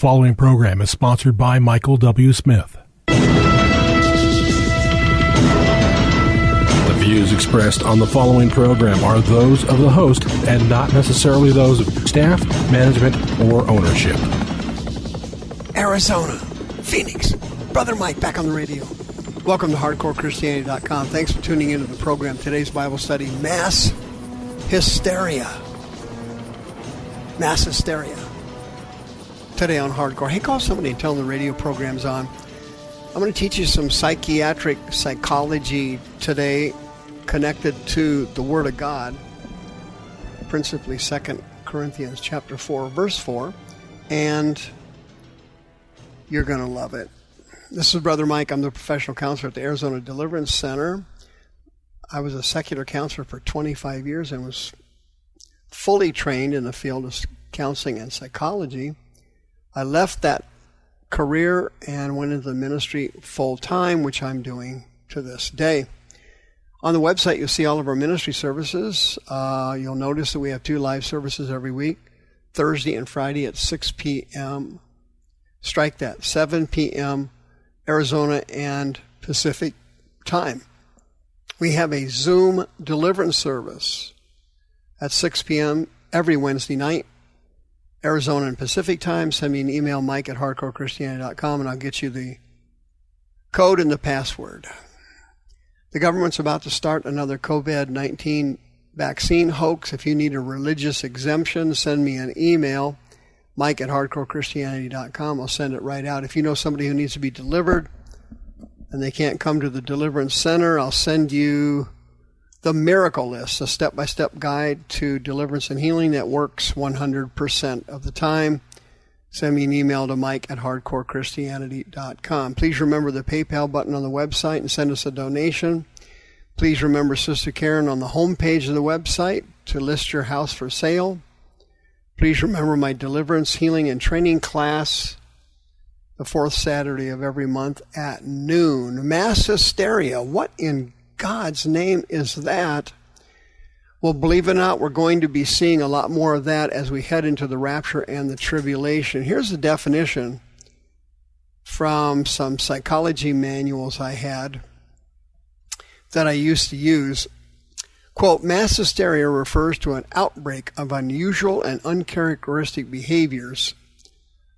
following program is sponsored by Michael W. Smith. The views expressed on the following program are those of the host and not necessarily those of staff, management, or ownership. Arizona, Phoenix, Brother Mike back on the radio. Welcome to HardcoreChristianity.com. Thanks for tuning into the program. Today's Bible study, Mass Hysteria. Mass Hysteria. Today on Hardcore. Hey, call somebody and tell them the radio program's on. I'm going to teach you some psychiatric psychology today connected to the Word of God, principally 2 Corinthians chapter 4, verse 4, and you're going to love it. This is Brother Mike. I'm the professional counselor at the Arizona Deliverance Center. I was a secular counselor for 25 years and was fully trained in the field of counseling and psychology. I left that career and went into the ministry full-time, which I'm doing to this day. On the website, you'll see all of our ministry services. You'll notice that we have 2 live services every week, Thursday and Friday at 6 p.m. Strike that, 7 p.m. Arizona and Pacific time. We have a Zoom deliverance service at 6 p.m. every Wednesday night, Arizona and Pacific time. Send me an email, Mike at hardcorechristianity.com, and I'll get you the code and the password. The government's about to start another COVID-19 vaccine hoax. If you need a religious exemption, send me an email, Mike at hardcorechristianity.com. I'll send it right out. If you know somebody who needs to be delivered and they can't come to the deliverance center, I'll send you the miracle list, a step-by-step guide to deliverance and healing that works 100% of the time. Send me an email to Mike at hardcorechristianity.com. Please remember the PayPal button on the website and send us a donation. Please remember Sister Karen on the homepage of the website to list your house for sale. Please remember my deliverance, healing, and training class the 4th Saturday of every month at noon. Mass Hysteria. What in God's name is that? Well, believe it or not, we're going to be seeing a lot more of that as we head into the rapture and the tribulation. Here's the definition from some psychology manuals I had that I used to use. Quote, mass hysteria refers to an outbreak of unusual and uncharacteristic behaviors,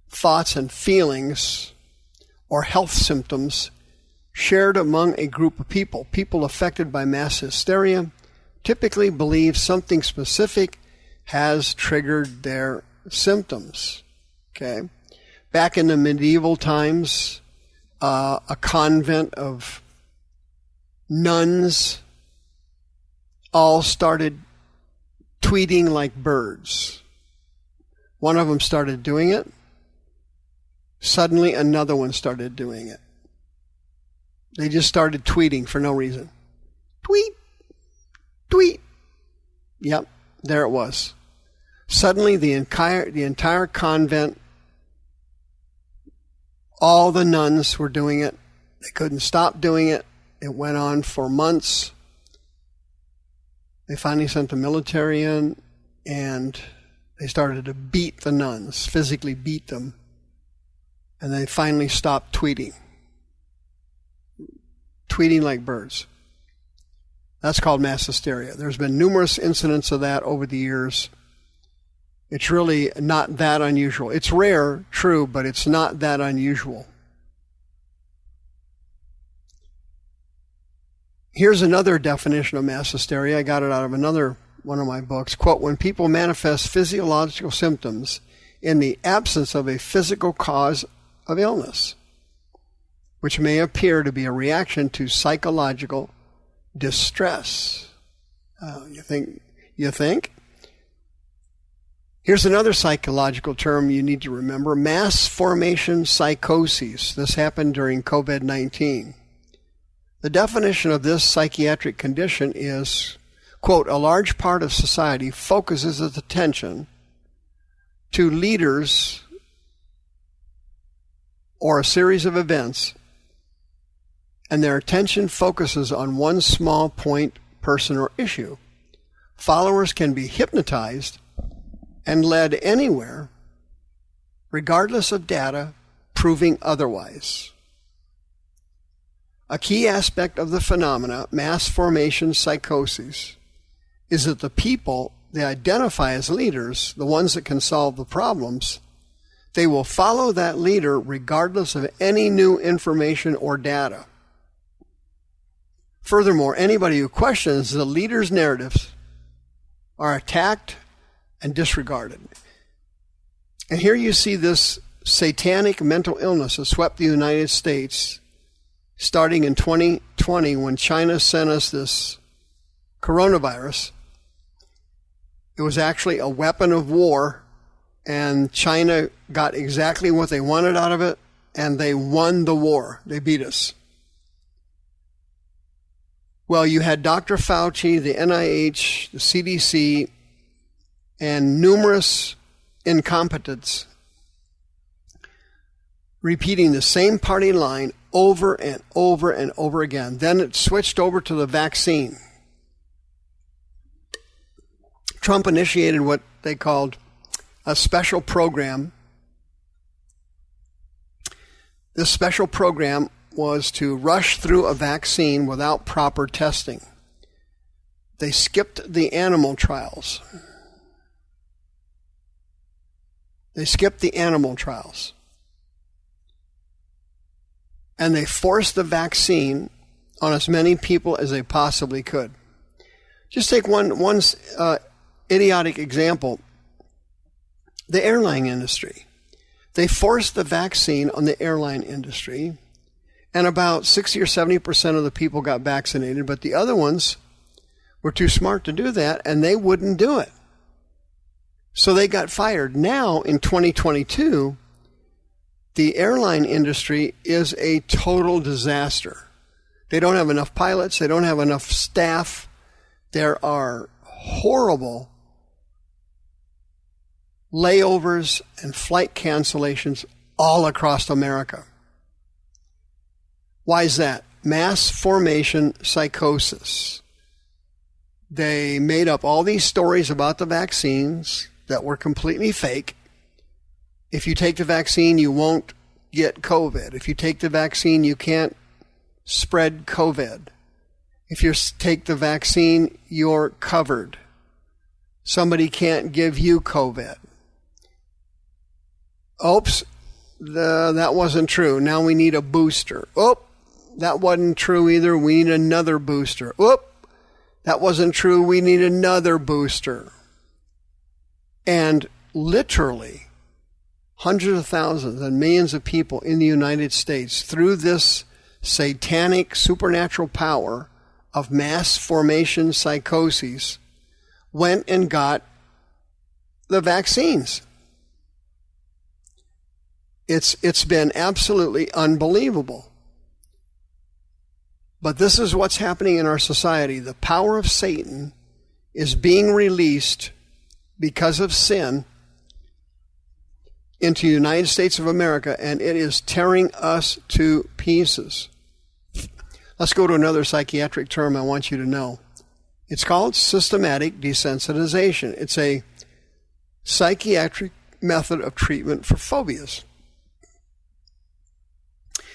thoughts and feelings, or health symptoms shared among a group of people. People affected by mass hysteria typically believe something specific has triggered their symptoms. Okay. Back in the medieval times, a convent of nuns all started tweeting like birds. One of them started doing it. Suddenly another one started doing it. They just started tweeting for no reason. Tweet. Tweet. Yep, there it was. Suddenly the entire convent, all the nuns were doing it. They couldn't stop doing it. It went on for months. They finally sent the military in, and they started to beat the nuns, physically beat them. And they finally stopped tweeting. Tweeting like birds. That's called mass hysteria. There's been numerous incidents of that over the years. It's really not that unusual. It's rare, true, but it's not that unusual. Here's another definition of mass hysteria. I got it out of another one of my books. Quote, when people manifest physiological symptoms in the absence of a physical cause of illness, which may appear to be a reaction to psychological distress. You think? Here's another psychological term you need to remember, mass formation psychosis. This happened during COVID-19. The definition of this psychiatric condition is, quote, a large part of society focuses its attention to leaders or a series of events, and their attention focuses on one small point, person, or issue. Followers can be hypnotized and led anywhere regardless of data proving otherwise. A key aspect of the phenomena, mass formation psychosis, is that the people they identify as leaders, the ones that can solve the problems, they will follow that leader regardless of any new information or data. Furthermore, anybody who questions the leader's narratives are attacked and disregarded. And here you see this satanic mental illness that swept the United States starting in 2020 when China sent us this coronavirus. It was actually a weapon of war, and China got exactly what they wanted out of it, and they won the war. They beat us. Well, you had Dr. Fauci, the NIH, the CDC, and numerous incompetents repeating the same party line over and over and over again. Then it switched over to the vaccine. Trump initiated what they called a special program. This special program was to rush through a vaccine without proper testing. They skipped the animal trials. And they forced the vaccine on as many people as they possibly could. Just take one idiotic example. The airline industry. They forced the vaccine on the airline industry, and about 60 or 70% of the people got vaccinated, but the other ones were too smart to do that, and they wouldn't do it. So they got fired. Now, in 2022, the airline industry is a total disaster. They don't have enough pilots. They don't have enough staff. There are horrible layovers and flight cancellations all across America. Why is that? Mass formation psychosis. They made up all these stories about the vaccines that were completely fake. If you take the vaccine, you won't get COVID. If you take the vaccine, you can't spread COVID. If you take the vaccine, you're covered. Somebody can't give you COVID. Oops, that wasn't true. Now we need a booster. Oh, that wasn't true either. We need another booster. Oop, that wasn't true. We need another booster. And literally, hundreds of thousands and millions of people in the United States, through this satanic supernatural power of mass formation psychoses, went and got the vaccines. It's been absolutely unbelievable. But this is what's happening in our society. The power of Satan is being released because of sin into the United States of America, and it is tearing us to pieces. Let's go to another psychiatric term I want you to know. It's called systematic desensitization. It's a psychiatric method of treatment for phobias.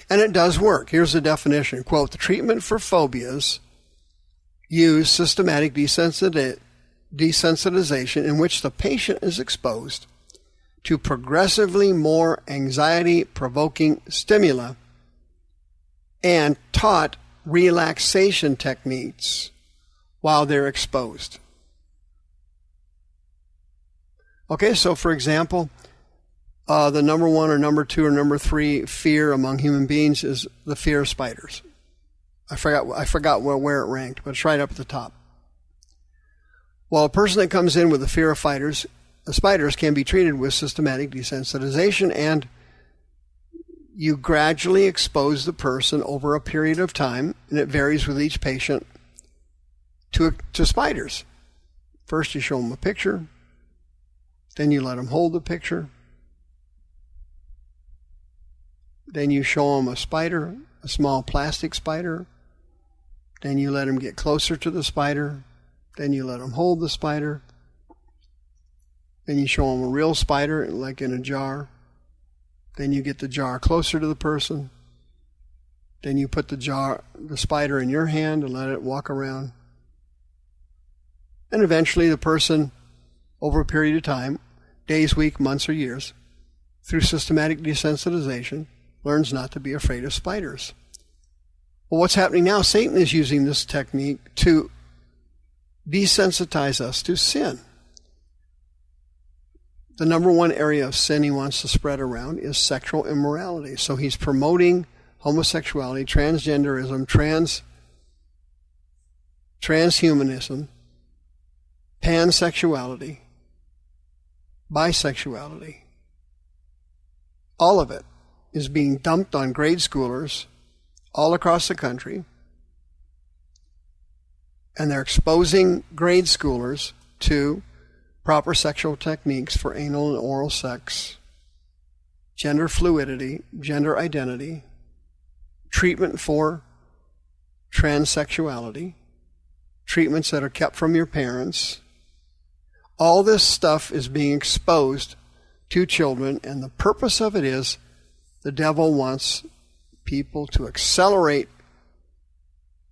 And it does work. Here's the definition. Quote, the treatment for phobias use systematic desensitization in which the patient is exposed to progressively more anxiety-provoking stimuli and taught relaxation techniques while they're exposed. Okay, so for example, the number one or number two or number three fear among human beings is the fear of spiders. I forgot where it ranked, but it's right up at the top. Well, a person that comes in with the fear of spiders can be treated with systematic desensitization, and you gradually expose the person over a period of time, and it varies with each patient, to spiders. First you show them a picture, then you let them hold the picture, then you show them a spider, a small plastic spider, then you let them get closer to the spider, then you let them hold the spider, then you show them a real spider, like in a jar, Then you get the jar closer to the person. Then you put the spider in your hand and let it walk around. And eventually the person, over a period of time, days, weeks, months, or years, through systematic desensitization, learns not to be afraid of spiders. Well, what's happening now? Satan is using this technique to desensitize us to sin. The number one area of sin he wants to spread around is sexual immorality. So he's promoting homosexuality, transgenderism, transhumanism, pansexuality, bisexuality. All of it is being dumped on grade schoolers all across the country, and they're exposing grade schoolers to proper sexual techniques for anal and oral sex, gender fluidity, gender identity, treatment for transsexuality, treatments that are kept from your parents. All this stuff is being exposed to children, and the purpose of it is the devil wants people to accelerate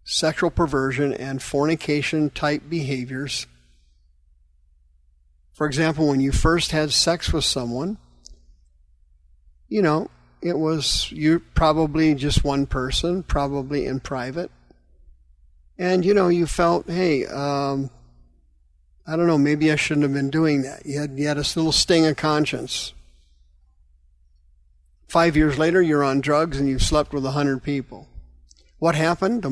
sexual perversion and fornication type behaviors. For example, when you first had sex with someone, it was you probably just one person, probably in private. And, you felt, hey, I don't know, maybe I shouldn't have been doing that. You had this little sting of conscience. 5 years later, you're on drugs and you've slept with 100 people. What happened? The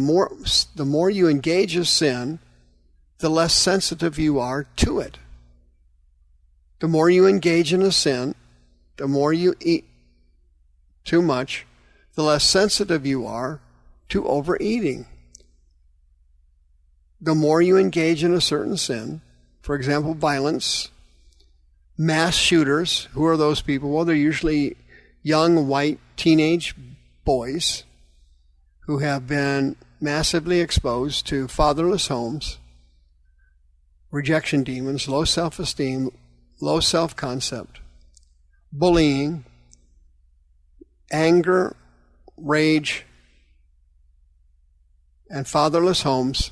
more you engage in sin, the less sensitive you are to it. The more you engage in a sin, the more you eat too much, the less sensitive you are to overeating. The more you engage in a certain sin, for example, violence, mass shooters, who are those people? Well, they're usually young, white, teenage boys who have been massively exposed to fatherless homes, rejection demons, low self-esteem, low self-concept, bullying, anger, rage, and fatherless homes,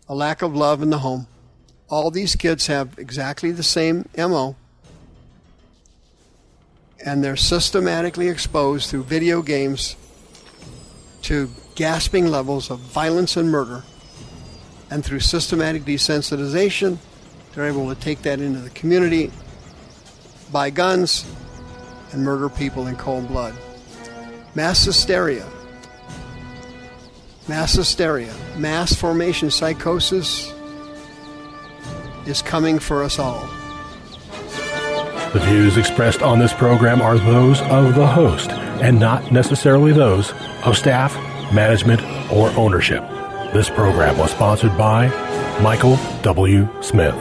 a lack of love in the home. All these kids have exactly the same MO, and they're systematically exposed through video games to gasping levels of violence and murder. And through systematic desensitization, they're able to take that into the community, buy guns, and murder people in cold blood. Mass hysteria, mass formation psychosis is coming for us all. The views expressed on this program are those of the host and not necessarily those of staff, management, or ownership. This program was sponsored by Michael W. Smith.